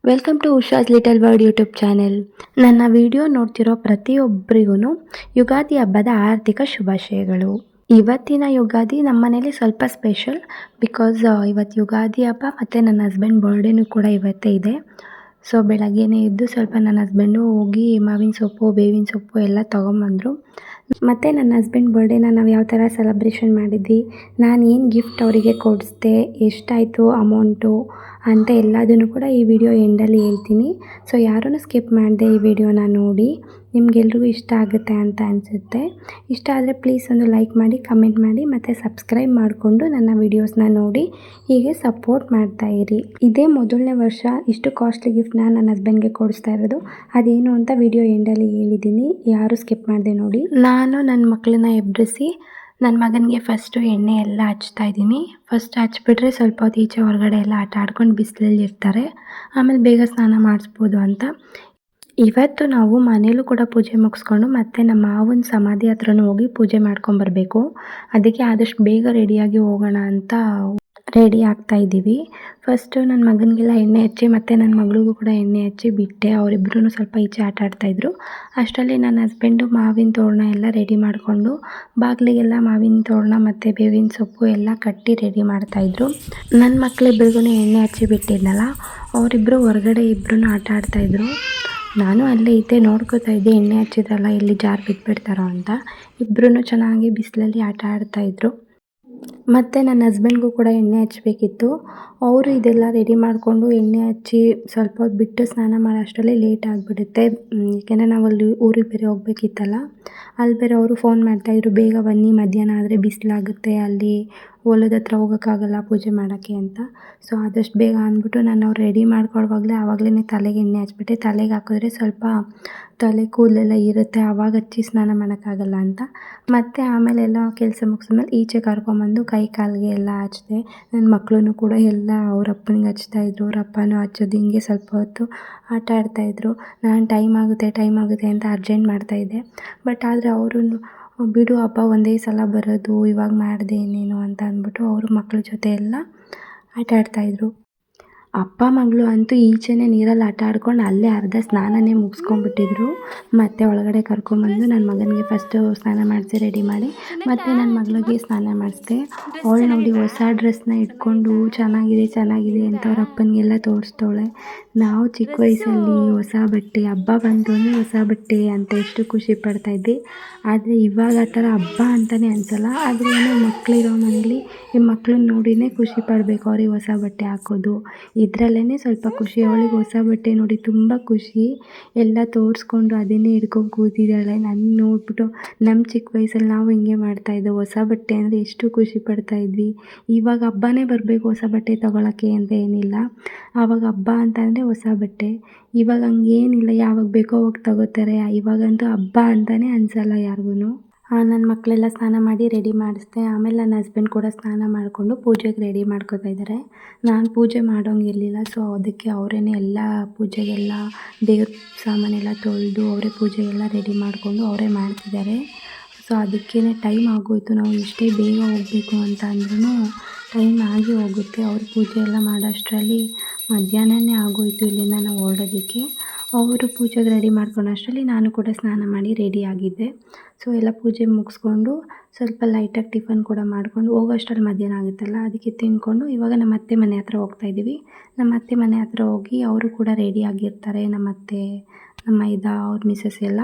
Welcome to Usha's little world YouTube channel. ನನ್ನ video ನೋಡ್ತಿರೋ ಪ್ರತಿಯೊಬ್ಬರಿಗೂ ಯುಗಾದಿ ಹಬ್ಬದ ಆರ್ಥಿಕ ಶುಭಾಶಯಗಳು. ಇವತ್ತಿನ ಯುಗಾದಿ ನಮ್ಮ ಮನೇಲಿ ಸ್ವಲ್ಪ ಸ್ಪೆಷಲ್ ಬಿಕಾಸ್ ಇವತ್ತು ಯುಗಾದಿ ಹಬ್ಬ ಮತ್ತು ನನ್ನ ಹಸ್ಬೆಂಡ್ ಬರ್ಡೇನೂ ಕೂಡ ಇವತ್ತೇ ಇದೆ. ಸೊ ಬೆಳಗ್ಗೆನೇ ಎದ್ದು ಸ್ವಲ್ಪ ನನ್ನ ಹಸ್ಬೆಂಡು ಹೋಗಿ ಮಾವಿನ ಸೊಪ್ಪು ಬೇವಿನ ಸೊಪ್ಪು ಎಲ್ಲ ತೊಗೊಂಬಂದರು. ಮತ್ತು ನನ್ನ ಹಸ್ಬೆಂಡ್ ಬರ್ಡೇನ ನಾವು ಯಾವ ಥರ ಸೆಲೆಬ್ರೇಷನ್ ಮಾಡಿದ್ವಿ, ನಾನು ಏನು ಗಿಫ್ಟ್ ಅವರಿಗೆ ಕೊಡಿಸ್ದೆ, ಎಷ್ಟಾಯಿತು ಅಮೌಂಟು ಅಂತ ಎಲ್ಲದನ್ನು ಕೂಡ ಈ ವಿಡಿಯೋ ಎಂಡಲ್ಲಿ ಹೇಳ್ತೀನಿ. ಸೊ ಯಾರೂ ಸ್ಕಿಪ್ ಮಾಡದೆ ಈ ವಿಡಿಯೋನ ನೋಡಿ, ನಿಮಗೆಲ್ರಿಗೂ ಇಷ್ಟ ಆಗುತ್ತೆ ಅಂತ ಅನಿಸುತ್ತೆ. ಇಷ್ಟ ಆದರೆ ಪ್ಲೀಸ್ ಒಂದು ಲೈಕ್ ಮಾಡಿ, ಕಮೆಂಟ್ ಮಾಡಿ ಮತ್ತು ಸಬ್ಸ್ಕ್ರೈಬ್ ಮಾಡಿಕೊಂಡು ನನ್ನ ವೀಡಿಯೋಸ್ನ ನೋಡಿ ಹೀಗೆ ಸಪೋರ್ಟ್ ಮಾಡ್ತಾಯಿರಿ. ಇದೇ ಮೊದಲನೇ ವರ್ಷ ಇಷ್ಟು ಕಾಸ್ಟ್ಲಿ ಗಿಫ್ಟ್ನ ನನ್ನ ಹಸ್ಬೆಂಡ್ಗೆ ಕೊಡಿಸ್ತಾ ಇರೋದು. ಅದೇನು ಅಂತ ವಿಡಿಯೋ ಎಂಡಲ್ಲಿ ಹೇಳಿದ್ದೀನಿ, ಯಾರು ಸ್ಕಿಪ್ ಮಾಡದೆ ನೋಡಿ. ನಾನು ನನ್ನ ಮಕ್ಕಳನ್ನ ಎಬ್ಬಿಸಿ ನನ್ನ ಮಗನಿಗೆ ಫಸ್ಟು ಎಣ್ಣೆ ಎಲ್ಲ ಹಚ್ತಾ ಇದ್ದೀನಿ. ಫಸ್ಟ್ ಹಚ್ಬಿಟ್ರೆ ಸ್ವಲ್ಪ ಹೊತ್ತು ಈಚೆ ಹೊರಗಡೆ ಎಲ್ಲ ಆಟ ಆಡ್ಕೊಂಡು ಬಿಸಿಲಲ್ಲಿ ಇರ್ತಾರೆ, ಆಮೇಲೆ ಬೇಗ ಸ್ನಾನ ಮಾಡಿಸ್ಬೋದು ಅಂತ. ಇವತ್ತು ನಾವು ಮನೇಲೂ ಕೂಡ ಪೂಜೆ ಮುಗಿಸ್ಕೊಂಡು ಮತ್ತು ನಮ್ಮ ಮಾವನ ಸಮಾಧಿ ಹತ್ರನೂ ಹೋಗಿ ಪೂಜೆ ಮಾಡ್ಕೊಂಬರ್ಬೇಕು. ಅದಕ್ಕೆ ಆದಷ್ಟು ಬೇಗ ರೆಡಿಯಾಗಿ ಹೋಗೋಣ ಅಂತ ರೆಡಿ ಆಗ್ತಾಯಿದ್ದೀವಿ. ಫಸ್ಟು ನನ್ನ ಮಗನಿಗೆಲ್ಲ ಎಣ್ಣೆ ಹಚ್ಚಿ ಮತ್ತು ನನ್ನ ಮಗಳಿಗೂ ಕೂಡ ಎಣ್ಣೆ ಹಚ್ಚಿ ಬಿಟ್ಟೆ. ಅವರಿಬ್ಬರೂ ಸ್ವಲ್ಪ ಈಚೆ ಆಟ ಆಡ್ತಾಯಿದ್ರು. ಅಷ್ಟರಲ್ಲಿ ನನ್ನ ಹಸ್ಬೆಂಡು ಮಾವಿನ ತೋರಣ ಎಲ್ಲ ರೆಡಿ ಮಾಡಿಕೊಂಡು ಬಾಗಿಲಿಗೆಲ್ಲ ಮಾವಿನ ತೋರಣ ಮತ್ತು ಬೇವಿನ ಸೊಪ್ಪು ಎಲ್ಲ ಕಟ್ಟಿ ರೆಡಿ ಮಾಡ್ತಾಯಿದ್ರು. ನನ್ನ ಮಕ್ಕಳಿಬ್ಬರಿಗೂ ಎಣ್ಣೆ ಹಚ್ಚಿ ಬಿಟ್ಟಿದ್ನಲ್ಲ, ಅವರಿಬ್ಬರು ಹೊರಗಡೆ ಇಬ್ಬರೂ ಆಟ ಆಡ್ತಾಯಿದ್ರು. ನಾನು ಅಲ್ಲೇ ಇದ್ದೆ, ನೋಡ್ಕೋತಾ ಇದ್ದೆ ಎಣ್ಣೆ ಹಚ್ಚಿದ್ರಲ್ಲ ಎಲ್ಲಿ ಜಾರು ಬಿದ್ದುಬಿಡ್ತಾರೋ ಅಂತ. ಇಬ್ಬರೂ ಚೆನ್ನಾಗಿ ಬಿಸಿಲಲ್ಲಿ ಆಟ ಆಡ್ತಾಯಿದ್ರು. ಮತ್ತು ನನ್ನ ಹಸ್ಬೆಂಡ್ಗೂ ಕೂಡ ಎಣ್ಣೆ ಹಚ್ಚಬೇಕಿತ್ತು. ಅವರು ಇದೆಲ್ಲ ರೆಡಿ ಮಾಡಿಕೊಂಡು ಎಣ್ಣೆ ಹಚ್ಚಿ ಸ್ವಲ್ಪ ಹೊತ್ತು ಬಿಟ್ಟು ಸ್ನಾನ ಮಾಡೋ ಅಷ್ಟರಲ್ಲಿ ಲೇಟ್ ಆಗಿಬಿಡುತ್ತೆ. ಏಕೆಂದರೆ ನಾವು ಅಲ್ಲಿ ಊರಿಗೆ ಬೇರೆ ಹೋಗಬೇಕಿತ್ತಲ್ಲ. ಅಲ್ಲಿ ಬೇರೆ ಅವರು ಫೋನ್ ಮಾಡ್ತಾಯಿದ್ರು, ಬೇಗ ಬನ್ನಿ ಮಧ್ಯಾಹ್ನ ಆದರೆ ಬಿಸಿಲಾಗುತ್ತೆ, ಅಲ್ಲಿ ಹೊಲದ ಹತ್ರ ಹೋಗೋಕ್ಕಾಗಲ್ಲ ಪೂಜೆ ಮಾಡೋಕ್ಕೆ ಅಂತ. ಸೊ ಆದಷ್ಟು ಬೇಗ ಅಂದ್ಬಿಟ್ಟು ನಾನು ಅವ್ರು ರೆಡಿ ಮಾಡ್ಕೊಳುವಾಗಲೇ ಆವಾಗಲೇ ತಲೆಗೆ ಎಣ್ಣೆ ಹಚ್ಬಿಟ್ಟೆ. ತಲೆಗೆ ಹಾಕಿದ್ರೆ ಸ್ವಲ್ಪ ತಲೆ ಕೂದಲೆಲ್ಲ ಇರುತ್ತೆ, ಆವಾಗ ಹಚ್ಚಿ ಸ್ನಾನ ಮಾಡೋಕ್ಕಾಗಲ್ಲ ಅಂತ. ಮತ್ತು ಆಮೇಲೆ ಎಲ್ಲ ಕೆಲಸ ಮುಗಿಸ್ಮೇಲೆ ಈಚೆ ಕರ್ಕೊಂಬಂದು ಕೈ ಕಾಲಿಗೆ ಎಲ್ಲ ಹಚ್ಚಿದೆ. ನನ್ನ ಮಕ್ಕಳೂ ಕೂಡ ಎಲ್ಲ ಅವ್ರ ಅಪ್ಪನಿಗೆ ಹಚ್ತಾಯಿದ್ರು, ಅವ್ರ ಅಪ್ಪನೂ ಹಚ್ಚೋದು, ಹಿಂಗೆ ಸ್ವಲ್ಪ ಹೊತ್ತು ಆಟ ಆಡ್ತಾಯಿದ್ರು. ನಾನು ಟೈಮ್ ಆಗುತ್ತೆ ಅಂತ ಅರ್ಜೆಂಟ್ ಮಾಡ್ತಾಯಿದ್ದೆ. ಬಟ್ ಆದರೆ ಅವರು ಬಿಡು ಹಬ್ಬ ಒಂದೇ ಸಲ ಬರೋದು, ಇವಾಗ ಮಾಡಿದೆ ಇನ್ನೇನು ಅಂತ ಅಂದ್ಬಿಟ್ಟು ಅವರು ಮಕ್ಕಳ ಜೊತೆ ಎಲ್ಲ ಆಟ ಆಡ್ತಾಯಿದ್ರು. ಅಪ್ಪ ಮಗಳು ಅಂತೂ ಈಚೆನೇ ನೀರಲ್ಲಿ ಆಟ ಆಡ್ಕೊಂಡು ಅಲ್ಲೇ ಅರ್ಧ ಸ್ನಾನನೇ ಮುಗಿಸ್ಕೊಂಡ್ಬಿಟ್ಟಿದ್ರು. ಮತ್ತು ಒಳಗಡೆ ಕರ್ಕೊಂಬಂದು ನನ್ನ ಮಗನಿಗೆ ಫಸ್ಟು ಸ್ನಾನ ಮಾಡಿಸಿ ರೆಡಿ ಮಾಡಿ ಮತ್ತು ನನ್ನ ಮಗಳಿಗೆ ಸ್ನಾನ ಮಾಡಿಸ್ದೆ. ಅವಳು ನೋಡಿ ಹೊಸ ಡ್ರೆಸ್ನ ಇಟ್ಕೊಂಡು ಚೆನ್ನಾಗಿದೆ ಅಂತ ಅವ್ರ ಅಪ್ಪನಿಗೆಲ್ಲ ತೋರಿಸ್ತವಳೆ. ನಾವು ಚಿಕ್ಕ ವಯಸ್ಸಲ್ಲಿ ಹೊಸ ಬಟ್ಟೆ, ಹಬ್ಬ ಬಂತು ಅಂದರೆ ಹೊಸ ಬಟ್ಟೆ ಅಂತ ಎಷ್ಟು ಖುಷಿ ಪಡ್ತಾಯಿದ್ವಿ. ಆದರೆ ಇವಾಗ ಆ ಥರ ಹಬ್ಬ ಅಂತಲೇ ಅನಿಸಲ್ಲ. ಆದರೆ ಏನೋ ಮಕ್ಕಳಿರೋ ಮನೇಲಿ ಈ ಮಕ್ಕಳನ್ನ ನೋಡಿನೇ ಖುಷಿ ಪಡಬೇಕು, ಅವ್ರಿಗೆ ಹೊಸ ಬಟ್ಟೆ ಹಾಕೋದು ಇದರಲ್ಲೇ ಸ್ವಲ್ಪ ಖುಷಿ. ಅವಳಿಗೆ ಹೊಸ ಬಟ್ಟೆ ನೋಡಿ ತುಂಬ ಖುಷಿ, ಎಲ್ಲ ತೋರಿಸ್ಕೊಂಡು ಅದನ್ನೇ ಹಿಡ್ಕೊಂಡು ಕೂತಿದ್ದಾಳೆ. ನನ್ನ ನೋಡ್ಬಿಟ್ಟು ನಮ್ಮ ಚಿಕ್ಕ ವಯಸ್ಸಲ್ಲಿ ನಾವು ಹಿಂಗೆ ಮಾಡ್ತಾಯಿದ್ದೋ, ಹೊಸ ಬಟ್ಟೆ ಅಂದರೆ ಎಷ್ಟು ಖುಷಿ ಪಡ್ತಾಯಿದ್ವಿ. ಇವಾಗ ಹಬ್ಬನೇ ಬರಬೇಕು ಹೊಸ ಬಟ್ಟೆ ತೊಗೊಳಕ್ಕೆ ಅಂತ ಏನಿಲ್ಲ, ಆವಾಗ ಹಬ್ಬ ಅಂತ ಅಂದರೆ ಹೊಸ ಬಟ್ಟೆ. ಇವಾಗ ಹಂಗೇನಿಲ್ಲ, ಯಾವಾಗ ಬೇಕೋ ಅವಾಗ ತಗೋತಾರೆ. ಇವಾಗಂತೂ ಹಬ್ಬ ಅಂತಲೇ ಅನಿಸಲ್ಲ ಯಾರಿಗೂ. ನನ್ನ ಮಕ್ಕಳೆಲ್ಲ ಸ್ನಾನ ಮಾಡಿ ರೆಡಿ ಮಾಡಿಸ್ದೆ. ಆಮೇಲೆ ನನ್ನ ಹಸ್ಬೆಂಡ್ ಕೂಡ ಸ್ನಾನ ಮಾಡಿಕೊಂಡು ಪೂಜೆಗೆ ರೆಡಿ ಮಾಡ್ಕೋತಾ ಇದ್ದಾರೆ. ನಾನು ಪೂಜೆ ಮಾಡೋಂಗಿರಲಿಲ್ಲ, ಸೊ ಅದಕ್ಕೆ ಅವರೇ ಎಲ್ಲ ಪೂಜೆಗೆಲ್ಲ ದೇವ್ರ ಸಾಮಾನೆಲ್ಲ ತೊಳೆದು ಅವರೇ ಪೂಜೆಗೆಲ್ಲ ರೆಡಿ ಮಾಡಿಕೊಂಡು ಅವರೇ ಮಾಡ್ತಿದ್ದಾರೆ. ಸೊ ಅದಕ್ಕೇ ಟೈಮ್ ಆಗೋಯಿತು. ನಾವು ಎಷ್ಟೇ ಬೇಗ ಹೋಗಬೇಕು ಅಂತ ಅಂದ್ರೂ ಟೈಮ್ ಆಗಿ ಹೋಗುತ್ತೆ. ಅವ್ರ ಪೂಜೆ ಎಲ್ಲ ಮಾಡೋ ಅಷ್ಟರಲ್ಲಿ ಮಧ್ಯಾಹ್ನನೇ ಆಗೋಯಿತು ಇಲ್ಲಿಂದ ನಾವು ಹೊರಡೋದಕ್ಕೆ. ಅವರು ಪೂಜೆಗೆ ರೆಡಿ ಮಾಡ್ಕೊಳ್ಳೋ ಅಷ್ಟರಲ್ಲಿ ನಾನು ಕೂಡ ಸ್ನಾನ ಮಾಡಿ ರೆಡಿ ಆಗಿದ್ದೆ. ಸೊ ಎಲ್ಲ ಪೂಜೆ ಮುಗಿಸ್ಕೊಂಡು ಸ್ವಲ್ಪ ಲೈಟಾಗಿ ಟಿಫನ್ ಕೂಡ ಮಾಡಿಕೊಂಡು ಹೋಗೋ ಅಷ್ಟರಲ್ಲಿ ಮಧ್ಯಾಹ್ನ ಆಗುತ್ತಲ್ಲ, ಅದಕ್ಕೆ ತಿಂದ್ಕೊಂಡು ಇವಾಗ ನಮ್ಮ ಅತ್ತೆ ಮನೆ ಹತ್ರ ಹೋಗ್ತಾಯಿದ್ದೀವಿ. ನಮ್ಮ ಅತ್ತೆ ಮನೆ ಹತ್ರ ಹೋಗಿ ಅವರು ಕೂಡ ರೆಡಿ ಆಗಿರ್ತಾರೆ, ನಮ್ಮ ಅತ್ತೆ, ನಮ್ಮ ಅವ್ರ ಮಿಸ್ಸಸ್ ಎಲ್ಲ.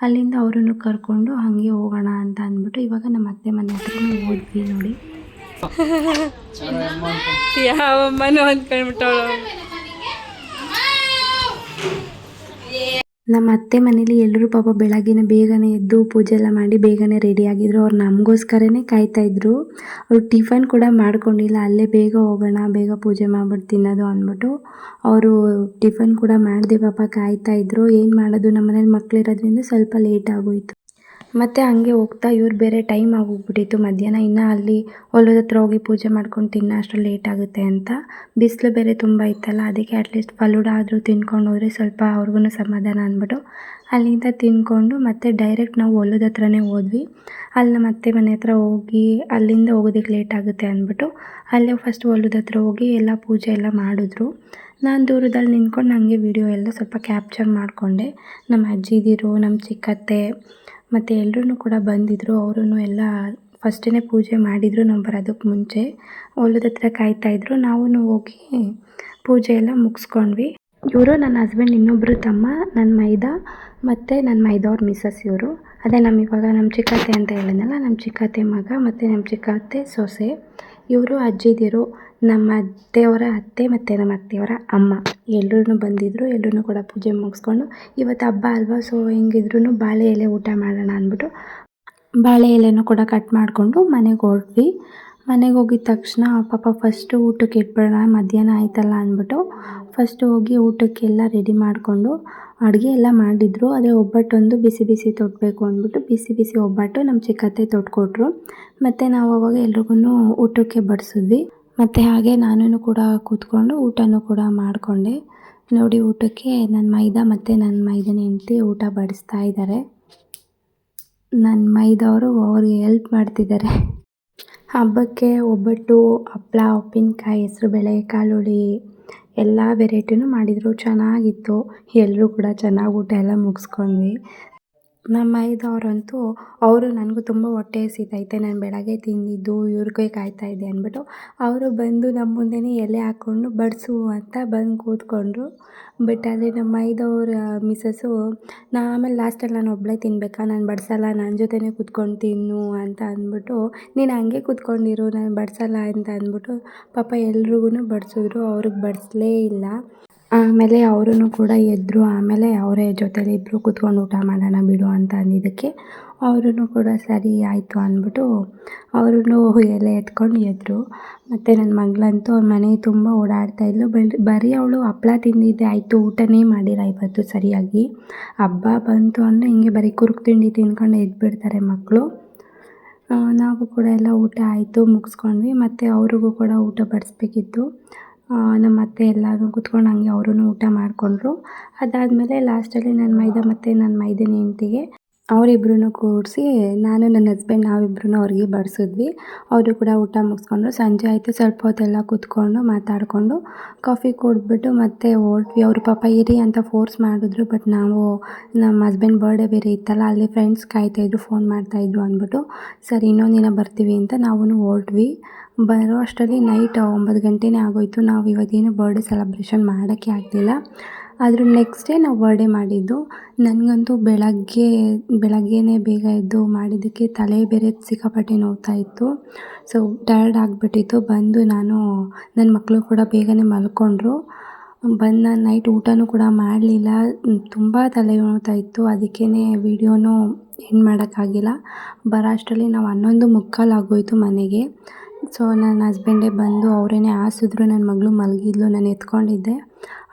ಅಲ್ಲಿಂದ ಅವರನ್ನು ಕರ್ಕೊಂಡು ಹಾಗೆ ಹೋಗೋಣ ಅಂತ ಅಂದ್ಬಿಟ್ಟು ಇವಾಗ ನಮ್ಮ ಅತ್ತೆ ಮನೆ ಹತ್ರ ಹೋದ್ವಿ ನೋಡಿ. ಯಾವಮ್ಮನೂ ಅಂದ್ಕೊಂಡ್ಬಿಟ್ಟವಳು. ನಮ್ಮ ಅತ್ತೆ ಮನೇಲಿ ಎಲ್ಲರೂ ಪಾಪ ಬೆಳಗ್ಗೆನೇ ಬೇಗನೆ ಎದ್ದು ಪೂಜೆ ಎಲ್ಲ ಮಾಡಿ ಬೇಗನೆ ರೆಡಿಯಾಗಿದ್ದರು. ಅವ್ರು ನಮಗೋಸ್ಕರನೇ ಕಾಯ್ತಾಯಿದ್ರು. ಅವ್ರು ಟಿಫನ್ ಕೂಡ ಮಾಡ್ಕೊಂಡಿಲ್ಲ, ಅಲ್ಲೇ ಬೇಗ ಹೋಗೋಣ, ಬೇಗ ಪೂಜೆ ಮಾಡ್ಬಿಟ್ಟು ತಿನ್ನೋದು ಅಂದ್ಬಿಟ್ಟು ಅವರು ಟಿಫನ್ ಕೂಡ ಮಾಡದೆ ಪಾಪ ಕಾಯ್ತಾಯಿದ್ರು. ಏನು ಮಾಡೋದು, ನಮ್ಮ ಮನೇಲಿ ಮಕ್ಕಳಿರೋದ್ರಿಂದ ಸ್ವಲ್ಪ ಲೇಟ್ ಆಗೋಯಿತು. ಮತ್ತು ಹಂಗೆ ಹೋಗ್ತಾ ಇವ್ರು ಬೇರೆ ಟೈಮ್ ಆಗೋಗ್ಬಿಟ್ಟಿತ್ತು ಮಧ್ಯಾಹ್ನ, ಇನ್ನು ಅಲ್ಲಿ ಹೊಲದ ಹತ್ರ ಹೋಗಿ ಪೂಜೆ ಮಾಡ್ಕೊಂಡು ತಿನ್ನೋ ಅಷ್ಟು ಲೇಟ್ ಆಗುತ್ತೆ ಅಂತ. ಬಿಸಿಲು ಬೇರೆ ತುಂಬ ಇತ್ತಲ್ಲ, ಅದಕ್ಕೆ ಅಟ್ಲೀಸ್ಟ್ ಫಲೂಡ ಆದರೂ ತಿನ್ಕೊಂಡು ಹೋದರೆ ಸ್ವಲ್ಪ ಅವ್ರಿಗೂ ಸಮಾಧಾನ ಅಂದ್ಬಿಟ್ಟು ಅಲ್ಲಿಂದ ತಿಂದ್ಕೊಂಡು ಮತ್ತೆ ಡೈರೆಕ್ಟ್ ನಾವು ಹೊಲದ ಹತ್ರನೇ ಹೋದ್ವಿ. ಅಲ್ಲಿ ನಮ್ಮ ಅತ್ತೆ ಮನೆ ಹತ್ರ ಹೋಗಿ ಅಲ್ಲಿಂದ ಹೋಗೋದಕ್ಕೆ ಲೇಟ್ ಆಗುತ್ತೆ ಅಂದ್ಬಿಟ್ಟು ಅಲ್ಲೇ ಫಸ್ಟ್ ಹೊಲದ ಹತ್ರ ಹೋಗಿ ಎಲ್ಲ ಪೂಜೆ ಎಲ್ಲ ಮಾಡಿದ್ರು. ನಾನು ದೂರದಲ್ಲಿ ನಿಂತ್ಕೊಂಡು ನನಗೆ ವಿಡಿಯೋ ಎಲ್ಲ ಸ್ವಲ್ಪ ಕ್ಯಾಪ್ಚರ್ ಮಾಡಿಕೊಂಡೆ. ನಮ್ಮ ಅಜ್ಜಿದಿರು, ನಮ್ಮ ಚಿಕ್ಕತ್ತೆ ಮತ್ತು ಎಲ್ಲರೂ ಕೂಡ ಬಂದಿದ್ದರು. ಅವರೂ ಎಲ್ಲ ಫಸ್ಟೇ ಪೂಜೆ ಮಾಡಿದರು ನಾವು ಬರೋದಕ್ಕೆ ಮುಂಚೆ. ಹೊಲದ ಹತ್ರ ಕಾಯ್ತಾಯಿದ್ರು. ನಾವೂ ಹೋಗಿ ಪೂಜೆ ಎಲ್ಲ ಮುಗಿಸ್ಕೊಂಡ್ವಿ. ಇವರು ನನ್ನ ಹಸ್ಬೆಂಡ್ ಇನ್ನೊಬ್ಬರು ತಮ್ಮ, ನನ್ನ ಮೈದ ಮತ್ತು ನನ್ನ ಮೈದವ್ರ ಮಿಸ್ಸಸ್ ಇವರು. ಅದೇ ಇವಾಗ ನಮ್ಮ ಚಿಕ್ಕತ್ತೆ ಅಂತ ಹೇಳಿದ್ನಲ್ಲ, ನಮ್ಮ ಚಿಕ್ಕತ್ತೆ ಮಗ ಮತ್ತು ನಮ್ಮ ಚಿಕ್ಕತ್ತೆ ಸೊಸೆ. ಇವರು ಅಜ್ಜಿದಿರು, ನಮ್ಮ ಅತ್ತೆಯವರ ಅತ್ತೆ ಮತ್ತು ನಮ್ಮ ಅತ್ತೆಯವರ ಅಮ್ಮ ಎಲ್ಲರೂ ಬಂದಿದ್ದರು. ಎಲ್ಲರೂ ಕೂಡ ಪೂಜೆ ಮುಗಿಸ್ಕೊಂಡು ಇವತ್ತು ಹಬ್ಬ ಅಲ್ವಾ, ಸೊ ಹೆಂಗಿದ್ರು ಬಾಳೆ ಎಲೆ ಊಟ ಮಾಡೋಣ ಅಂದ್ಬಿಟ್ಟು ಬಾಳೆ ಎಲೆನೂ ಕೂಡ ಕಟ್ ಮಾಡಿಕೊಂಡು ಮನೆಗೆ ಹೊರಟ್ವಿ. ಮನೆಗೆ ಹೋಗಿದ ತಕ್ಷಣ ಪಾಪ ಫಸ್ಟು ಊಟಕ್ಕೆ ಇಟ್ಬಿಡೋಣ, ಮಧ್ಯಾಹ್ನ ಆಯ್ತಲ್ಲ ಅಂದ್ಬಿಟ್ಟು ಫಸ್ಟು ಹೋಗಿ ಊಟಕ್ಕೆಲ್ಲ ರೆಡಿ ಮಾಡಿಕೊಂಡು ಅಡುಗೆ ಎಲ್ಲ ಮಾಡಿದ್ರು. ಆದರೆ ಒಬ್ಬಟ್ಟೊಂದು ಬಿಸಿ ಬಿಸಿ ತೊಟ್ಟಬೇಕು ಅಂದ್ಬಿಟ್ಟು ಬಿಸಿ ಬಿಸಿ ಒಬ್ಬಟ್ಟು ನಮ್ಮ ಚಿಕ್ಕತ್ತೆ ತೊಟ್ಕೊಟ್ರು. ಮತ್ತು ನಾವು ಅವಾಗ ಎಲ್ರಿಗೂ ಊಟಕ್ಕೆ ಬಡಿಸಿದ್ವಿ. ಮತ್ತು ಹಾಗೆ ನಾನು ಕೂಡ ಕೂತ್ಕೊಂಡು ಊಟನೂ ಕೂಡ ಮಾಡಿಕೊಂಡೆ. ನೋಡಿ, ಊಟಕ್ಕೆ ನನ್ನ ಮೈದ ಮತ್ತು ನನ್ನ ಮೈದನ ಹೆಂಡತಿ ಊಟ ಬಡಿಸ್ತಾ ಇದ್ದಾರೆ. ನನ್ನ ಮೈದವರು ಅವ್ರಿಗೆ ಹೆಲ್ಪ್ ಮಾಡ್ತಿದ್ದಾರೆ. ಹಬ್ಬಕ್ಕೆ ಒಬ್ಬಟ್ಟು, ಹಪ್ಪಳ, ಉಪ್ಪಿನಕಾಯಿ, ಹೆಸರುಬೇಳೆ, ಕಾಳುಹುಳಿ ಎಲ್ಲ ವೆರೈಟಿನೂ ಮಾಡಿದರು. ಚೆನ್ನಾಗಿತ್ತು. ಎಲ್ಲರೂ ಕೂಡ ಚೆನ್ನಾಗಿ ಊಟ ಎಲ್ಲ ಮುಗಿಸ್ಕೊಂಡ್ವಿ. ನಮ್ಮ ಮೈದವರಂತೂ ಅವರು ನನಗೂ ತುಂಬ ಹೊಟ್ಟೆ ಹಸಿತೈತೆ, ನಾನು ಬೆಳಗ್ಗೆ ತಿಂದಿದ್ದು ಇವ್ರಿಗೆ ಕಾಯ್ತಾಯಿದ್ದೆ ಅಂದ್ಬಿಟ್ಟು ಅವರು ಬಂದು ನಮ್ಮ ಮುಂದೆನೇ ಎಲೆ ಹಾಕ್ಕೊಂಡು ಬಡಿಸು ಅಂತ ಬಂದು ಕೂತ್ಕೊಂಡ್ರು. ಬಟ್ ಆದರೆ ನಮ್ಮ ಮೈದವ್ರ ಮಿಸ್ಸಸ್ಸು ಆಮೇಲೆ ಲಾಸ್ಟಲ್ಲಿ ನಾನು ಒಬ್ಬಳೇ ತಿನ್ನಬೇಕಾ, ನಾನು ಬಡಿಸಲ್ಲ, ನನ್ನ ಜೊತೆನೇ ಕೂತ್ಕೊಂಡು ತಿನ್ನು ಅಂತ ಅಂದ್ಬಿಟ್ಟು ನೀನು ಹಂಗೆ ಕೂತ್ಕೊಂಡಿರು, ನಾನು ಬಡಿಸಲ್ಲ ಅಂತ ಅಂದ್ಬಿಟ್ಟು ಪಾಪ ಎಲ್ರಿಗೂ ಬಡಿಸಿದ್ರು. ಅವ್ರಿಗೆ ಬಡಿಸಲೇ ಇಲ್ಲ. ಆಮೇಲೆ ಅವರೂ ಕೂಡ ಎದ್ದರು. ಆಮೇಲೆ ಅವರೇ ಜೊತೆಲಿ ಇಬ್ಬರು ಕೂತ್ಕೊಂಡು ಊಟ ಮಾಡೋಣ ಬಿಡು ಅಂತ ಅಂದಿದ್ದಕ್ಕೆ ಅವರೂ ಕೂಡ ಸರಿ ಆಯಿತು ಅಂದ್ಬಿಟ್ಟು ಅವರೂ ಎಲೆ ಎತ್ಕೊಂಡು ಎದ್ದರು. ಮತ್ತು ನನ್ನ ಮಗಳಂತೂ ಅವ್ರ ಮನೆ ತುಂಬ ಓಡಾಡ್ತಾಯಿದ್ಲು. ಬರೀ ಅವಳು ಹಪ್ಪಳ ತಿಂದಿದ್ದೆ ಆಯಿತು, ಊಟನೇ ಮಾಡಿಲ್ಲ ಇವತ್ತು ಸರಿಯಾಗಿ. ಹಬ್ಬ ಬಂತು ಅಂದರೆ ಹಿಂಗೆ ಬರೀ ಕುರುಕು ತಿಂಡಿ ತಿನ್ಕೊಂಡು ಎದ್ಬಿಡ್ತಾರೆ ಮಕ್ಕಳು. ನಾವು ಕೂಡ ಎಲ್ಲ ಊಟ ಆಯಿತು, ಮುಗಿಸ್ಕೊಂಡ್ವಿ. ಮತ್ತು ಅವ್ರಿಗೂ ಕೂಡ ಊಟ ಬಡಿಸ್ಬೇಕಿತ್ತು. ನಮ್ಮ ಅತ್ತೆ ಎಲ್ಲರೂ ಕೂತ್ಕೊಂಡು ಹಂಗೆ ಅವರೂ ಊಟ ಮಾಡಿಕೊಂಡ್ರು. ಅದಾದಮೇಲೆ ಲಾಸ್ಟಲ್ಲಿ ನನ್ನ ಮೈದ ಮತ್ತು ನನ್ನ ಮೈದನ ಹೆಂಡ್ತಿಗೆ ಅವರಿಬ್ಬರೂ ಕೂರಿಸಿ ನಾನು ನನ್ನ ಹಸ್ಬೆಂಡ್ ನಾವಿಬ್ಬರೂ ಅವ್ರಿಗೆ ಬಡಿಸಿದ್ವಿ. ಅವರು ಕೂಡ ಊಟ ಮುಗಿಸ್ಕೊಂಡ್ರು. ಸಂಜೆ ಆಯಿತು, ಸ್ವಲ್ಪ ಹೊತ್ತೆಲ್ಲ ಕೂತ್ಕೊಂಡು ಮಾತಾಡಿಕೊಂಡು ಕಾಫಿ ಕುಡಿದ್ಬಿಟ್ಟು ಮತ್ತೆ ಹೊರಟ್ವಿ. ಅವರು ಪಾಪ ಇರಿ ಅಂತ ಫೋರ್ಸ್ ಮಾಡಿದ್ರು. ಬಟ್ ನಾವು ನಮ್ಮ ಹಸ್ಬೆಂಡ್ ಬರ್ಡೇ ಬೇರೆ ಇತ್ತಲ್ಲ, ಅಲ್ಲಿ ಫ್ರೆಂಡ್ಸ್ ಕಾಯ್ತಾಯಿದ್ರು, ಫೋನ್ ಮಾಡ್ತಾಯಿದ್ರು ಅಂದ್ಬಿಟ್ಟು ಸರಿ ಇನ್ನೊಂದಿನ ಬರ್ತೀವಿ ಅಂತ ನಾವು ಹೊರಟ್ವಿ. ಬರೋ ಅಷ್ಟರಲ್ಲಿ ನೈಟ್ 9 ಗಂಟೆನೇ ಆಗೋಯಿತು. ನಾವು ಇವತ್ತೇನು ಬರ್ಡೇ ಸೆಲೆಬ್ರೇಷನ್ ಮಾಡೋಕ್ಕೆ ಆಗಲಿಲ್ಲ. ಆದರೂ ನೆಕ್ಸ್ಟ್ ಡೇ ನಾವು ಬರ್ಡೇ ಮಾಡಿದ್ದು. ನನಗಂತೂ ಬೆಳಗ್ಗೆನೇ ಬೇಗ ಎದ್ದು ಮಾಡಿದ್ದಕ್ಕೆ ತಲೆ ಬೇರೆ ಸಿಕ್ಕಾಪಟ್ಟೆ ನೋವ್ತಾ ಇತ್ತು. ಸೊ ಟಯರ್ಡ್ ಆಗಿಬಿಟ್ಟಿತ್ತು. ಬಂದು ನನ್ನ ಮಕ್ಕಳು ಕೂಡ ಬೇಗನೆ ಮಲ್ಕೊಂಡ್ರು. ಬಂದು ನಾನು ನೈಟ್ ಊಟನೂ ಕೂಡ ಮಾಡಲಿಲ್ಲ, ತುಂಬ ತಲೆ ನೋವ್ತಾ ಇತ್ತು. ಅದಕ್ಕೇ ವೀಡಿಯೋನೂ ಎಂಡ್ ಮಾಡೋಕ್ಕಾಗಿಲ್ಲ. ಬರೋ ಅಷ್ಟರಲ್ಲಿ ನಾವು 11:45 ಆಗೋಯಿತು ಮನೆಗೆ. ಸೊ ನನ್ನ ಹಸ್ಬೆಂಡೇ ಬಂದು ಅವರೇ ಹಾಸಿದ್ರು. ನನ್ನ ಮಗಳು ಮಲಗಿದ್ಲು, ನಾನು ಎತ್ಕೊಂಡಿದ್ದೆ.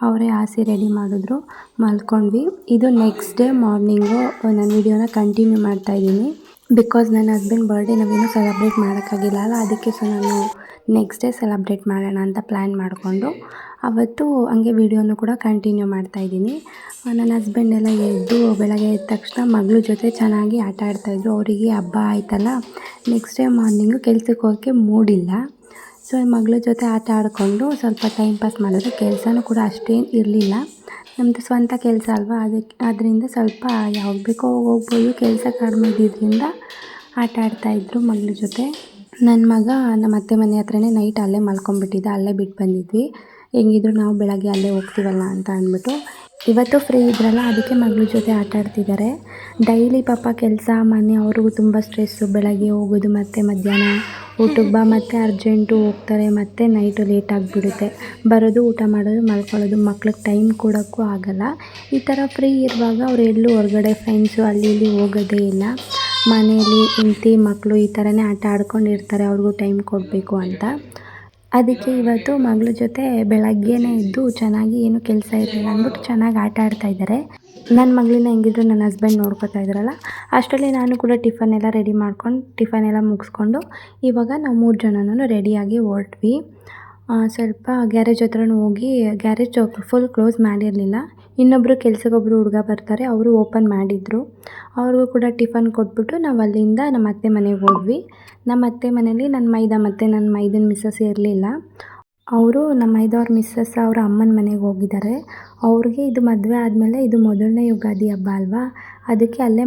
ಅವರೇ ಹಾಸಿ ರೆಡಿ ಮಾಡಿದ್ರು, ಮಲ್ಕೊಂಡ್ವಿ. ಇದು ನೆಕ್ಸ್ಟ್ ಡೇ ಮಾರ್ನಿಂಗು ನಾನು ವೀಡಿಯೋನ ಕಂಟಿನ್ಯೂ ಮಾಡ್ತಾಯಿದ್ದೀನಿ. ಬಿಕಾಸ್ ನನ್ನ ಹಸ್ಬೆಂಡ್ ಬರ್ಡೇ ನಾವೇನೂ ಸೆಲೆಬ್ರೇಟ್ ಮಾಡೋಕ್ಕಾಗಿಲ್ಲ ಅಲ್ಲ, ಅದಕ್ಕೆ ಸೊ ನಾನು ನೆಕ್ಸ್ಟ್ ಡೇ ಸೆಲೆಬ್ರೇಟ್ ಮಾಡೋಣ ಅಂತ ಪ್ಲ್ಯಾನ್ ಮಾಡಿಕೊಂಡು ಅವತ್ತು ಹಂಗೆ ವೀಡಿಯೋನು ಕೂಡ ಕಂಟಿನ್ಯೂ ಮಾಡ್ತಾಯಿದ್ದೀನಿ. ನನ್ನ ಹಸ್ಬೆಂಡ್ ಎಲ್ಲ ಎದ್ದು ಬೆಳಗ್ಗೆ ಎದ್ದ ತಕ್ಷಣ ಮಗಳ ಜೊತೆ ಚೆನ್ನಾಗಿ ಆಟ ಆಡ್ತಾಯಿದ್ರು. ಅವರಿಗೆ ಹಬ್ಬ ಆಯ್ತಲ್ಲ, ನೆಕ್ಸ್ಟ್ ಡೇ ಮಾರ್ನಿಂಗು ಕೆಲ್ಸಕ್ಕೆ ಹೋಗೋಕ್ಕೆ ಮೂಡಿಲ್ಲ. ಸೊ ಮಗಳ ಜೊತೆ ಆಟ ಆಡಿಕೊಂಡು ಸ್ವಲ್ಪ ಟೈಮ್ ಪಾಸ್ ಮಾಡಿದ್ರು. ಕೆಲಸನೂ ಕೂಡ ಅಷ್ಟೇನು ಇರಲಿಲ್ಲ, ನಮ್ಮದು ಸ್ವಂತ ಕೆಲಸ ಅಲ್ವಾ, ಅದರಿಂದ ಸ್ವಲ್ಪ ಯಾವಾಗ ಬೇಕೋ ಹೋಗ್ಬೋದು. ಕೆಲಸ ಕಡಿಮೆ ಇದ್ದಿದ್ದರಿಂದ ಆಟ ಆಡ್ತಾಯಿದ್ರು ಮಗಳ ಜೊತೆ. ನನ್ನ ಮಗ ನಮ್ಮ ಅತ್ತೆ ಮನೆ ಹತ್ರನೇ ನೈಟ್ ಅಲ್ಲೇ ಮಲ್ಕೊಂಡ್ಬಿಟ್ಟಿದ್ದ, ಅಲ್ಲೇ ಬಿಟ್ಟು ಬಂದಿದ್ವಿ. ಹೆಂಗಿದ್ರು ನಾವು ಬೆಳಗ್ಗೆ ಅಲ್ಲೇ ಹೋಗ್ತೀವಲ್ಲ ಅಂತ ಅಂದ್ಬಿಟ್ಟು ಇವತ್ತು ಫ್ರೀ ಇದ್ರಲ್ಲ, ಅದಕ್ಕೆ ಮಗಳ ಜೊತೆ ಆಟ ಆಡ್ತಿದ್ದಾರೆ. ಡೈಲಿ ಪಾಪ ಕೆಲಸ ಮನೆ ಅವ್ರಿಗೂ ತುಂಬ ಸ್ಟ್ರೆಸ್ಸು. ಬೆಳಗ್ಗೆ ಹೋಗೋದು, ಮತ್ತು ಮಧ್ಯಾಹ್ನ ಊಟಕ್ಕೆ ಬಾ, ಮತ್ತು ಅರ್ಜೆಂಟು ಹೋಗ್ತಾರೆ, ಮತ್ತು ನೈಟು ಲೇಟ್ ಆಗಿಬಿಡುತ್ತೆ. ಬರೋದು, ಊಟ ಮಾಡೋದು, ಮಲ್ಕೊಳ್ಳೋದು, ಮಕ್ಳಿಗೆ ಟೈಮ್ ಕೊಡೋಕ್ಕೂ ಆಗೋಲ್ಲ. ಈ ಥರ ಫ್ರೀ ಇರುವಾಗ ಅವ್ರು ಎಲ್ಲೂ ಹೊರಗಡೆ ಫ್ರೆಂಡ್ಸು ಅಲ್ಲಿ ಇಲ್ಲಿ ಹೋಗೋದೇ ಇಲ್ಲ. ಮನೆಯಲ್ಲಿ ಹೆಂಡ್ತಿ ಮಕ್ಕಳು ಈ ಥರನೇ ಆಟ ಆಡ್ಕೊಂಡಿರ್ತಾರೆ, ಅವ್ರಿಗೂ ಟೈಮ್ ಕೊಡಬೇಕು ಅಂತ. ಅದಕ್ಕೆ ಇವತ್ತು ಮಗಳ ಜೊತೆ ಬೆಳಗ್ಗೆನೇ ಎದ್ದು ಚೆನ್ನಾಗಿ ಏನು ಕೆಲಸ ಇರಲಿಲ್ಲ ಅಂದ್ಬಿಟ್ಟು ಚೆನ್ನಾಗಿ ಆಟ ಆಡ್ತಾ ಇದ್ದಾರೆ. ನನ್ನ ಮಗಳನ್ನ ಹೆಂಗಿದ್ರು ನನ್ನ ಹಸ್ಬೆಂಡ್ ನೋಡ್ಕೊತಾ ಇದ್ದಾರಲ್ಲ, ಅಷ್ಟರಲ್ಲಿ ನಾನು ಕೂಡ ಟಿಫನ್ ಎಲ್ಲ ರೆಡಿ ಮಾಡ್ಕೊಂಡು ಟಿಫನ್ ಎಲ್ಲ ಮುಗಿಸ್ಕೊಂಡು ಇವಾಗ ನಾವು 3 ಜನನೂ ರೆಡಿಯಾಗಿ ಹೊರಟ್ವಿ. ಸ್ವಲ್ಪ ಗ್ಯಾರೇಜ್ ಹತ್ರನೂ ಹೋಗಿ ಗ್ಯಾರೇಜ್ ಫುಲ್ ಕ್ಲೋಸ್ ಮಾಡಿರಲಿಲ್ಲ. ಇನ್ನೊಬ್ಬರು ಕೆಲ್ಸಕ್ಕೊಬ್ಬರು ಹುಡುಗ ಬರ್ತಾರೆ, ಅವರು ಓಪನ್ ಮಾಡಿದರು. ಅವ್ರಿಗೂ ಕೂಡ ಟಿಫನ್ ಕೊಟ್ಬಿಟ್ಟು ನಾವು ಅಲ್ಲಿಂದ ನಮ್ಮ ಅತ್ತೆ ಮನೆಗೆ ಹೋದ್ವಿ. ನಮ್ಮ ಅತ್ತೆ ಮನೇಲಿ ನನ್ನ ಮೈದ ಮತ್ತು ನನ್ನ ಮೈದನ ಮಿಸ್ಸಸ್ ಇರಲಿಲ್ಲ. ಅವರು ನಮ್ಮ ಮೈದವ್ರ ಮಿಸ್ಸಸ್ ಅವರ ಅಮ್ಮನ ಮನೆಗೆ ಹೋಗಿದ್ದಾರೆ. ಅವ್ರಿಗೆ ಇದು ಮದುವೆ ಆದಮೇಲೆ ಇದು ಮೊದಲನೇ ಯುಗಾದಿ ಹಬ್ಬ ಅಲ್ವಾ, ಅದಕ್ಕೆ ಅಲ್ಲೇ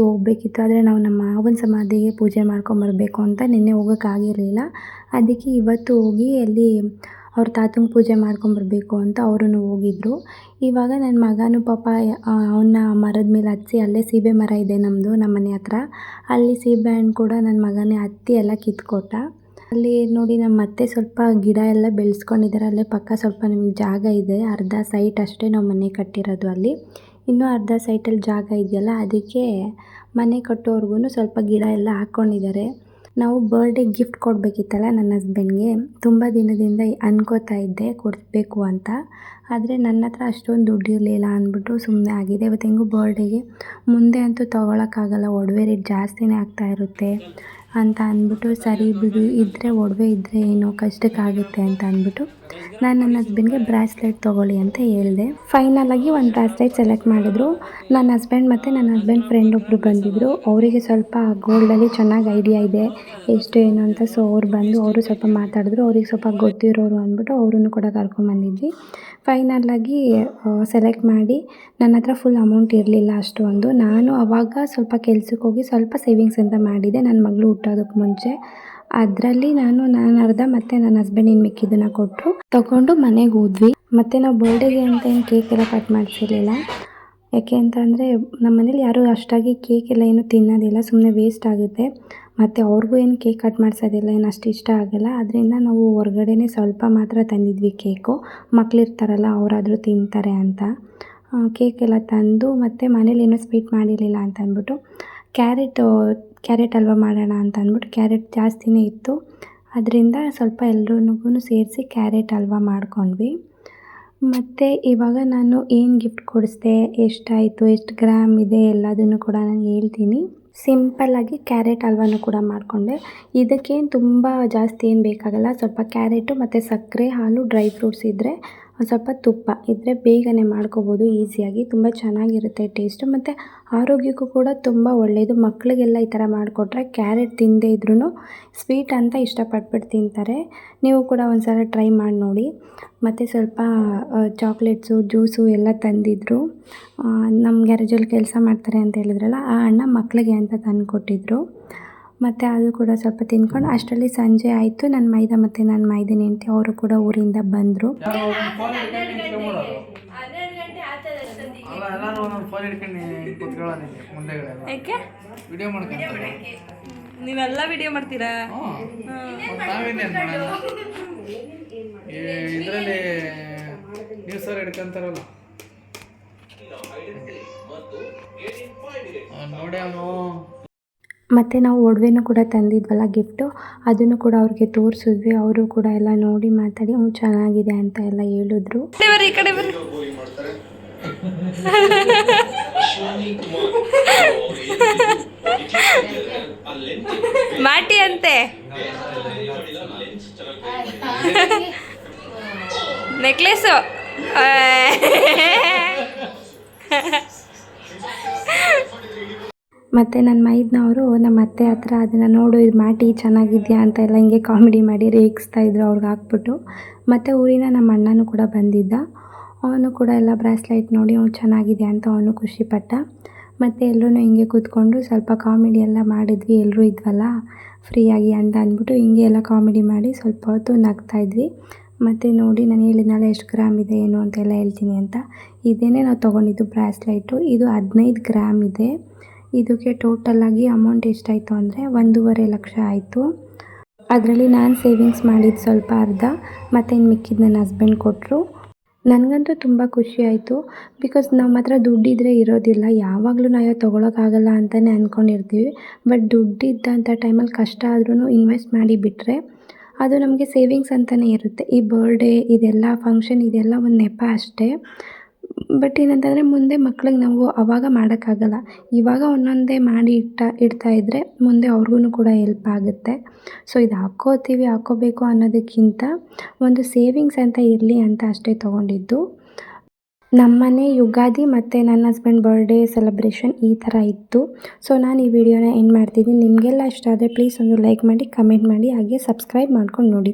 ಹೋಗಬೇಕಿತ್ತು. ಆದರೆ ನಾವು ನಮ್ಮ ಮಾವನ ಸಮಾಧಿಗೆ ಪೂಜೆ ಮಾಡ್ಕೊಂಬರ್ಬೇಕು ಅಂತ ನಿನ್ನೆ ಹೋಗೋಕ್ಕಾಗಿರಲಿಲ್ಲ. ಅದಕ್ಕೆ ಇವತ್ತು ಹೋಗಿ ಅಲ್ಲಿ ಅವ್ರ ತಾತಂಗೆ ಪೂಜೆ ಮಾಡ್ಕೊಂಬರ್ಬೇಕು ಅಂತ ಅವರೂ ಹೋಗಿದ್ದರು. ಇವಾಗ ನನ್ನ ಮಗನೂ ಪಾಪ ಅವನ್ನ ಮರದ ಮೇಲೆ ಹತ್ಸಿ, ಅಲ್ಲೇ ಸೀಬೆ ಮರ ಇದೆ ನಮ್ಮದು ನಮ್ಮ ಮನೆ ಹತ್ರ, ಅಲ್ಲಿ ಸೀಬೆ ಹಣ್ಣು ಕೂಡ ನನ್ನ ಮಗನೇ ಹತ್ತಿ ಎಲ್ಲ ಕಿತ್ಕೊಟ್ಟ. ಅಲ್ಲಿ ನೋಡಿ ನಮ್ಮ ಅತ್ತೆ ಸ್ವಲ್ಪ ಗಿಡ ಎಲ್ಲ ಬೆಳೆಸ್ಕೊಂಡಿದ್ದಾರೆ. ಅಲ್ಲೇ ಪಕ್ಕ ಸ್ವಲ್ಪ ನಮಗೆ ಜಾಗ ಇದೆ, ಅರ್ಧ ಸೈಟ್ ಅಷ್ಟೇ ನಾವು ಮನೆ ಕಟ್ಟಿರೋದು. ಅಲ್ಲಿ ಇನ್ನೂ ಅರ್ಧ ಸೈಟಲ್ಲಿ ಜಾಗ ಇದೆಯಲ್ಲ, ಅದಕ್ಕೆ ಮನೆ ಕಟ್ಟೋರ್ಗು ಸ್ವಲ್ಪ ಗಿಡ ಎಲ್ಲ ಹಾಕ್ಕೊಂಡಿದ್ದಾರೆ. ನಾವು ಬರ್ಡೇ ಗಿಫ್ಟ್ ಕೊಡಬೇಕಿತ್ತಲ್ಲ ನನ್ನ ಹಸ್ಬೆಂಡ್ಗೆ, ತುಂಬ ದಿನದಿಂದ ಅನ್ಕೋತಾ ಇದ್ದೆ ಕೊಡಿಸ್ಬೇಕು ಅಂತ. ಆದರೆ ನನ್ನ ಹತ್ರ ಅಷ್ಟೊಂದು ದುಡ್ಡು ಇರಲಿಲ್ಲ ಅಂದ್ಬಿಟ್ಟು ಸುಮ್ಮನೆ ಆಗಿದೆ. ಇವತ್ತು ಹೆಂಗೂ ಬರ್ಡೇಗೆ ಮುಂದೆ ಅಂತೂ ತೊಗೊಳಕ್ಕಾಗಲ್ಲ, ಒಡವೆ ರೇಟ್ ಜಾಸ್ತಿನೇ ಆಗ್ತಾ ಇರುತ್ತೆ ಅಂತ ಅಂದ್ಬಿಟ್ಟು, ಸರಿ ಬಿಡು ಇದ್ದರೆ ಒಡವೆ ಇದ್ದರೆ ಏನೋ ಕಷ್ಟಕ್ಕಾಗುತ್ತೆ ಅಂತ ಅಂದ್ಬಿಟ್ಟು ನಾನು ನನ್ನ ಹಸ್ಬೆಂಡ್ಗೆ ಬ್ರಾಸ್ಲೆಟ್ ತೊಗೊಳ್ಳಿ ಅಂತ ಹೇಳಿದೆ. ಫೈನಲಾಗಿ ಒಂದು ಬ್ರಾಸ್ಲೆಟ್ ಸೆಲೆಕ್ಟ್ ಮಾಡಿದ್ರು. ನನ್ನ ಹಸ್ಬೆಂಡ್ ಮತ್ತು ನನ್ನ ಹಸ್ಬೆಂಡ್ ಫ್ರೆಂಡ್ ಒಬ್ಬರು ಬಂದಿದ್ದರು. ಅವರಿಗೆ ಸ್ವಲ್ಪ ಗೋಲ್ಡಲ್ಲಿ ಚೆನ್ನಾಗಿ ಐಡಿಯಾ ಇದೆ ಎಷ್ಟು ಏನು ಅಂತ. ಸೊ ಅವ್ರು ಬಂದು ಅವರು ಸ್ವಲ್ಪ ಮಾತಾಡಿದ್ರು, ಅವ್ರಿಗೆ ಸ್ವಲ್ಪ ಗೊತ್ತಿರೋರು ಅಂದ್ಬಿಟ್ಟು ಅವರನ್ನು ಕೂಡ ಕರ್ಕೊಂಬಂದಿದ್ವಿ. ಫೈನಲಾಗಿ ಸೆಲೆಕ್ಟ್ ಮಾಡಿ ನನ್ನ ಹತ್ರ ಫುಲ್ ಅಮೌಂಟ್ ಇರಲಿಲ್ಲ ಅಷ್ಟೊಂದು. ನಾನು ಆವಾಗ ಸ್ವಲ್ಪ ಕೆಲ್ಸಕ್ಕೆ ಹೋಗಿ ಸ್ವಲ್ಪ ಸೇವಿಂಗ್ಸ್ ಅಂತ ಮಾಡಿದ್ದೆ ನನ್ನ ಮಗಳು ಹುಟ್ಟೋದಕ್ಕೆ ಮುಂಚೆ. ಅದರಲ್ಲಿ ನಾನು ಅರ್ಧ ಮತ್ತು ನನ್ನ ಹಸ್ಬೆಂಡ್ ಇನ್ನು ಮಿಕ್ಕಿದ್ದನ್ನು ಕೊಟ್ಟರು, ತೊಗೊಂಡು ಮನೆಗೆ ಹೋದ್ವಿ. ಮತ್ತು ನಾವು ಬರ್ಡೇಗೆ ಅಂತ ಏನು ಕೇಕ್ ಎಲ್ಲ ಕಟ್ ಮಾಡಿಸಿರಲಿಲ್ಲ. ಯಾಕೆ ಅಂತ ಅಂದರೆ ನಮ್ಮ ಮನೇಲಿ ಯಾರೂ ಅಷ್ಟಾಗಿ ಕೇಕ್ ಎಲ್ಲ ಏನು ತಿನ್ನೋದಿಲ್ಲ, ಸುಮ್ಮನೆ ವೇಸ್ಟ್ ಆಗುತ್ತೆ. ಮತ್ತು ಅವ್ರಿಗೂ ಏನು ಕೇಕ್ ಕಟ್ ಮಾಡಿಸೋದಿಲ್ಲ, ಏನು ಅಷ್ಟು ಇಷ್ಟ ಆಗೋಲ್ಲ. ಅದರಿಂದ ನಾವು ಹೊರ್ಗಡೆನೇ ಸ್ವಲ್ಪ ಮಾತ್ರ ತಂದಿದ್ವಿ ಕೇಕು, ಮಕ್ಕಳಿರ್ತಾರಲ್ಲ ಅವರಾದರೂ ತಿಂತಾರೆ ಅಂತ. ಕೇಕ್ ಎಲ್ಲ ತಂದು ಮತ್ತು ಮನೇಲಿ ಏನೂ ಸ್ವೀಟ್ ಮಾಡಿರಲಿಲ್ಲ ಅಂತ ಅಂದ್ಬಿಟ್ಟು ಕ್ಯಾರೆಟ್ ಹಲ್ವ ಮಾಡೋಣ ಅಂತ ಅಂದ್ಬಿಟ್ಟು ಕ್ಯಾರೆಟ್ ಜಾಸ್ತಿನೇ ಇತ್ತು. ಅದರಿಂದ ಸ್ವಲ್ಪ ಎಲ್ರಿಗೂ ಸೇರಿಸಿ ಕ್ಯಾರೆಟ್ ಹಲ್ವ ಮಾಡ್ಕೊಂಡ್ವಿ. ಮತ್ತು ಇವಾಗ ನಾನು ಏನು ಗಿಫ್ಟ್ ಕೊಡಿಸ್ದೆ, ಎಷ್ಟಾಯಿತು, ಎಷ್ಟು ಗ್ರಾಮ್ ಇದೆ ಎಲ್ಲದನ್ನು ಕೂಡ ನಾನು ಹೇಳ್ತೀನಿ. ಸಿಂಪಲ್ಲಾಗಿ ಕ್ಯಾರೆಟ್ ಹಲ್ವನೂ ಕೂಡ ಮಾಡಿಕೊಂಡೆ. ಇದಕ್ಕೇನು ತುಂಬ ಜಾಸ್ತಿ ಏನು ಬೇಕಾಗಲ್ಲ, ಸ್ವಲ್ಪ ಕ್ಯಾರೆಟು ಮತ್ತು ಸಕ್ಕರೆ, ಹಾಲು, ಡ್ರೈ ಫ್ರೂಟ್ಸ್ ಇದ್ದರೆ ಒಂದು ಸ್ವಲ್ಪ ತುಪ್ಪ ಇದ್ದರೆ ಬೇಗನೆ ಮಾಡ್ಕೋಬೋದು ಈಸಿಯಾಗಿ. ತುಂಬ ಚೆನ್ನಾಗಿರುತ್ತೆ ಟೇಸ್ಟು, ಮತ್ತು ಆರೋಗ್ಯಕ್ಕೂ ಕೂಡ ತುಂಬ ಒಳ್ಳೆಯದು. ಮಕ್ಕಳಿಗೆಲ್ಲ ಈ ಥರ ಮಾಡಿಕೊಟ್ರೆ ಕ್ಯಾರೆಟ್ ತಿನ್ನದೇ ಇದ್ರೂ ಸ್ವೀಟ್ ಅಂತ ಇಷ್ಟಪಟ್ಬಿಟ್ಟು ತಿಂತಾರೆ. ನೀವು ಕೂಡ ಒಂದು ಸಲ ಟ್ರೈ ಮಾಡಿ ನೋಡಿ. ಮತ್ತು ಸ್ವಲ್ಪ ಚಾಕ್ಲೇಟ್ಸು, ಜ್ಯೂಸು ಎಲ್ಲ ತಂದಿದ್ದರು. ನಮ್ಮ ಗ್ಯಾರೇಜಲ್ಲಿ ಕೆಲಸ ಮಾಡ್ತಾರೆ ಅಂತ ಹೇಳಿದ್ರಲ್ಲ, ಆ ಅಣ್ಣ ಮಕ್ಕಳಿಗೆ ಅಂತ ತಂದು ಕೊಟ್ಟಿದ್ದರು. ಮತ್ತು ಅದು ಕೂಡ ಸ್ವಲ್ಪ ತಿಂದ್ಕೊಂಡು ಅಷ್ಟರಲ್ಲಿ ಸಂಜೆ ಆಯಿತು. ನನ್ನ ಮೈದ ಮತ್ತು ನನ್ನ ಮೈದನ ಹೆಂಡತಿ ಅವರು ಕೂಡ ಊರಿಂದ ಬಂದರು. ನೀವೆಲ್ಲ ವಿಡಿಯೋ ಮಾಡ್ತೀರಾ? ಇದರಲ್ಲಿ ನ್ಯೂಸ್ ಅವ್ರು ಹಿಡ್ಕೊಂತಾರಲ್ಲ ನೋಡಿ ಅವನು. ಮತ್ತು ನಾವು ಒಡವೆನೂ ಕೂಡ ತಂದಿದ್ವಲ್ಲ ಗಿಫ್ಟು, ಅದನ್ನು ಕೂಡ ಅವ್ರಿಗೆ ತೋರಿಸಿದ್ವಿ. ಅವರು ಕೂಡ ಎಲ್ಲ ನೋಡಿ ಮಾತಾಡಿ ಚೆನ್ನಾಗಿದೆ ಅಂತ ಎಲ್ಲ ಹೇಳಿದ್ರು. ಈ ಕಡೆ ಬರ್ರಿ. ಮಾಟಿ ಅಂತೆ ನೆಕ್ಲೆಸು. ಮತ್ತು ನನ್ನ ಮೈದನವರು ನಮ್ಮ ಅತ್ತೆ ಹತ್ರ ಅದನ್ನು ನೋಡು ಇದು ಮಾಟಿ ಚೆನ್ನಾಗಿದೆಯಾ ಅಂತ ಎಲ್ಲ ಹಿಂಗೆ ಕಾಮಿಡಿ ಮಾಡಿ ರೇಗಿಸ್ತಾಯಿದ್ರು ಅವ್ರಿಗೆ ಹಾಕ್ಬಿಟ್ಟು. ಮತ್ತು ಊರಿನ ನಮ್ಮ ಅಣ್ಣನೂ ಕೂಡ ಬಂದಿದ್ದ, ಅವನು ಕೂಡ ಎಲ್ಲ ಬ್ರಾಸ್ಲೈಟ್ ನೋಡಿ ಅವ್ನು ಚೆನ್ನಾಗಿದೆ ಅಂತ ಅವನು ಖುಷಿಪಟ್ಟ. ಮತ್ತು ಎಲ್ಲರೂ ಹಿಂಗೆ ಕೂತ್ಕೊಂಡು ಸ್ವಲ್ಪ ಕಾಮಿಡಿ ಎಲ್ಲ ಮಾಡಿದ್ವಿ, ಎಲ್ಲರೂ ಇದ್ವಲ್ಲ ಫ್ರೀಯಾಗಿ ಅಂತ ಅಂದ್ಬಿಟ್ಟು ಹಿಂಗೆ ಎಲ್ಲ ಕಾಮಿಡಿ ಮಾಡಿ ಸ್ವಲ್ಪ ಹೊತ್ತು ನಗ್ತಾಯಿದ್ವಿ. ಮತ್ತು ನೋಡಿ ನಾನು ಹೇಳಿದ್ನಲ್ಲ ಎಷ್ಟು ಗ್ರಾಮ್ ಇದೆ ಏನು ಅಂತೆಲ್ಲ ಹೇಳ್ತೀನಿ ಅಂತ. ಇದೇನೇ ನಾವು ತೊಗೊಂಡಿದ್ದು ಬ್ರಾಸ್ಲೈಟು, ಇದು 15 ಗ್ರಾಮ್ ಇದೆ. ಇದಕ್ಕೆ ಟೋಟಲಾಗಿ ಅಮೌಂಟ್ ಎಷ್ಟಾಯಿತು ಅಂದರೆ 1.5 ಲಕ್ಷ ಆಯಿತು. ಅದರಲ್ಲಿ ನಾನು ಸೇವಿಂಗ್ಸ್ ಮಾಡಿದ್ದು ಸ್ವಲ್ಪ ಅರ್ಧ, ಮತ್ತು ಇನ್ನು ಮಿಕ್ಕಿದ್ದು ನನ್ನ ಹಸ್ಬೆಂಡ್ ಕೊಟ್ಟರು. ನನಗಂತೂ ತುಂಬ ಖುಷಿ ಆಯಿತು. ಬಿಕಾಸ್ ನಮ್ಮ ಹತ್ರ ದುಡ್ಡಿದ್ರೆ ಇರೋದಿಲ್ಲ, ಯಾವಾಗಲೂ ನಾವು ತೊಗೊಳಕ್ಕಾಗಲ್ಲ ಅಂತಲೇ ಅಂದ್ಕೊಂಡಿರ್ತೀವಿ. ಬಟ್ ದುಡ್ಡಿದ್ದಂಥ ಟೈಮಲ್ಲಿ ಕಷ್ಟ ಆದ್ರೂ ಇನ್ವೆಸ್ಟ್ ಮಾಡಿ ಬಿಟ್ಟರೆ ಅದು ನಮಗೆ ಸೇವಿಂಗ್ಸ್ ಅಂತಲೇ ಇರುತ್ತೆ. ಈ ಬರ್ಡೇ ಇದೆಲ್ಲ ಫಂಕ್ಷನ್ ಇದೆಲ್ಲ ಒಂದು ನೆಪ ಅಷ್ಟೇ. ಬಟ್ ಏನಂತಂದರೆ ಮುಂದೆ ಮಕ್ಳಿಗೆ ನಾವು ಆವಾಗ ಮಾಡೋಕ್ಕಾಗಲ್ಲ. ಇವಾಗ ಒಂದೊಂದೇ ಮಾಡಿ ಇಡ್ತಾ ಇದ್ದರೆ ಮುಂದೆ ಅವ್ರಿಗೂ ಕೂಡ ಹೆಲ್ಪ್ ಆಗುತ್ತೆ. ಸೊ ಇದು ಹಾಕ್ಕೋಬೇಕು ಅನ್ನೋದಕ್ಕಿಂತ ಒಂದು ಸೇವಿಂಗ್ಸ್ ಅಂತ ಇರಲಿ ಅಂತ ಅಷ್ಟೇ ತೊಗೊಂಡಿದ್ದು. ನಮ್ಮನೆ ಯುಗಾದಿ ಮತ್ತು ನನ್ನ ಹಸ್ಬೆಂಡ್ ಬರ್ಡೇ ಸೆಲೆಬ್ರೇಷನ್ ಈ ಥರ ಇತ್ತು. ಸೊ ನಾನು ಈ ವಿಡಿಯೋನ ಎಂಡ್ ಮಾಡ್ತಿದ್ದೀನಿ. ನಿಮಗೆಲ್ಲ ಇಷ್ಟ ಆದರೆ ಪ್ಲೀಸ್ ಒಂದು ಲೈಕ್ ಮಾಡಿ, ಕಮೆಂಟ್ ಮಾಡಿ, ಹಾಗೆ ಸಬ್ಸ್ಕ್ರೈಬ್ ಮಾಡ್ಕೊಂಡು ನೋಡಿ.